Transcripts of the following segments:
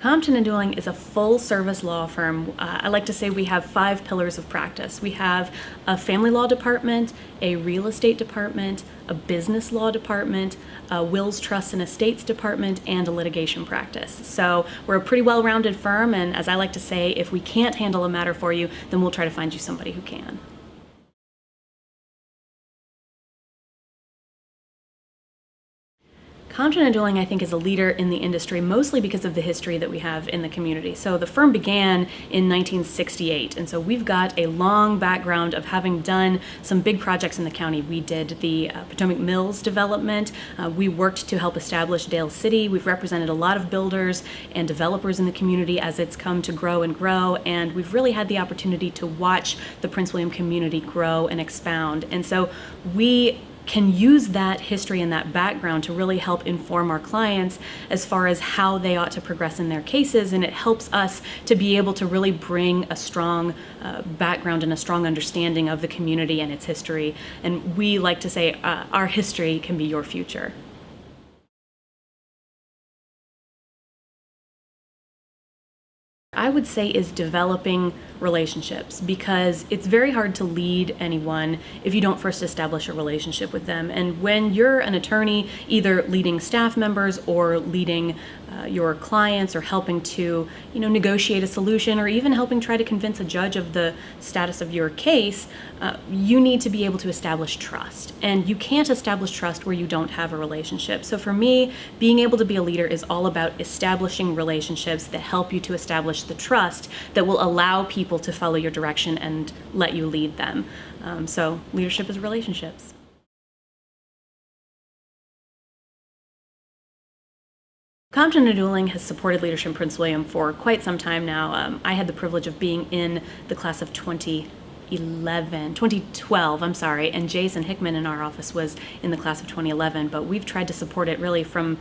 Compton Duling is a full-service law firm. I like to say we have 5 pillars of practice. We have a family law department, a real estate department, a business law department, a wills, trusts, and estates department, and a litigation practice. So we're a pretty well-rounded firm, and as I like to say, if we can't handle a matter for you, then we'll try to find you somebody who can. Compton Duling, I think, is a leader in the industry mostly because of the history that we have in the community. So the firm began in 1968, and so we've got a long background of having done some big projects in the county. We did the Potomac Mills development. We worked to help establish Dale City. We've represented a lot of builders and developers in the community as it's come to grow and grow, and we've really had the opportunity to watch the Prince William community grow and expound. And so we can use that history and that background to really help inform our clients as far as how they ought to progress in their cases, and it helps us to be able to really bring a strong background and a strong understanding of the community and its history. And we like to say our history can be your future. I would say is developing relationships, because it's very hard to lead anyone if you don't first establish a relationship with them. And when you're an attorney, either leading staff members or leading your clients or helping to negotiate a solution or even helping try to convince a judge of the status of your case, you need to be able to establish trust. And you can't establish trust where you don't have a relationship. So for me, being able to be a leader is all about establishing relationships that help you to establish the trust that will allow people to follow your direction and let you lead them. So leadership is relationships. Compton Duling has supported leadership in Prince William for quite some time now. I had the privilege of being in the class of 2012, and Jason Hickman in our office was in the class of 2011, but we've tried to support it really from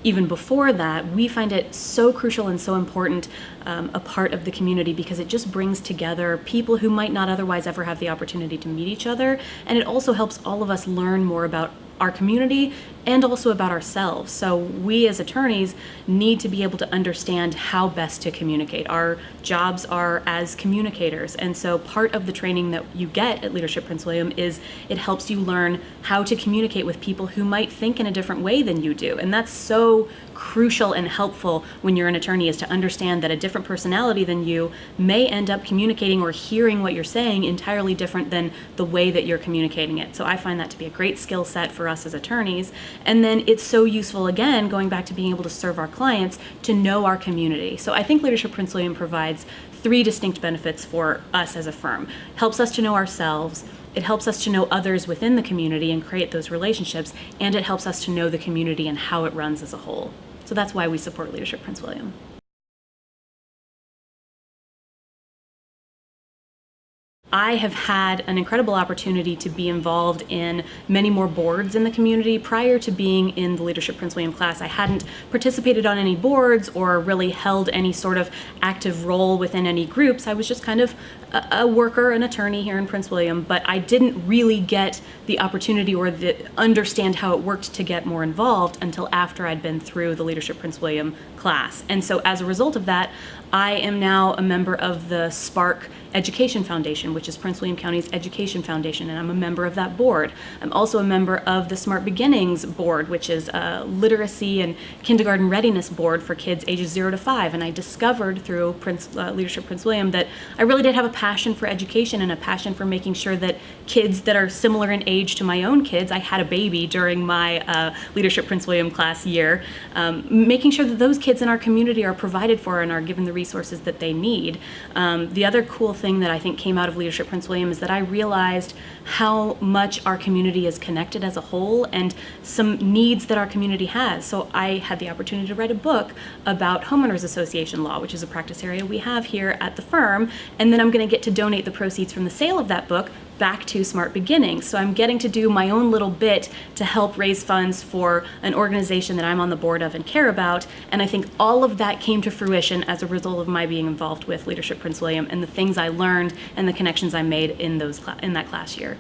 even before that. We find it so crucial and so important a part of the community because it just brings together people who might not otherwise ever have the opportunity to meet each other, and it also helps all of us learn more about our community and also about ourselves. So we as attorneys need to be able to understand how best to communicate. Our jobs are as communicators, and so part of the training that you get at Leadership Prince William is it helps you learn how to communicate with people who might think in a different way than you do. And that's so crucial and helpful when you're an attorney, is to understand that a different personality than you may end up communicating or hearing what you're saying entirely different than the way that you're communicating it. So I find that to be a great skill set for us as attorneys. And then it's so useful, again, going back to being able to serve our clients, to know our community. So I think Leadership Prince William provides 3 distinct benefits for us as a firm. Helps us to know ourselves, it helps us to know others within the community and create those relationships, and it helps us to know the community and how it runs as a whole. So that's why we support Leadership Prince William. I have had an incredible opportunity to be involved in many more boards in the community. Prior to being in the Leadership Prince William class, I hadn't participated on any boards or really held any sort of active role within any groups. I was just kind of a worker, an attorney here in Prince William, but I didn't really get the opportunity or understand how it worked to get more involved until after I'd been through the Leadership Prince William class. And so as a result of that, I am now a member of the Spark Education Foundation, which is Prince William County's education foundation, and I'm a member of that board. I'm also a member of the Smart Beginnings board, which is a literacy and kindergarten readiness board for kids ages 0 to 5, and I discovered through Leadership Prince William that I really did have a passion for education and a passion for making sure that kids that are similar in age to my own kids — I had a baby during my Leadership Prince William class year — making sure that those kids in our community are provided for and are given the resources that they need. The other cool thing that I think came out of Leadership Prince William is that I realized how much our community is connected as a whole and some needs that our community has. So I had the opportunity to write a book about homeowners association law, which is a practice area we have here at the firm, and then I'm going to get to donate the proceeds from the sale of that book back to Smart Beginnings. So I'm getting to do my own little bit to help raise funds for an organization that I'm on the board of and care about, and I think all of that came to fruition as a result of my being involved with Leadership Prince William and the things I learned and the connections I made in that class year.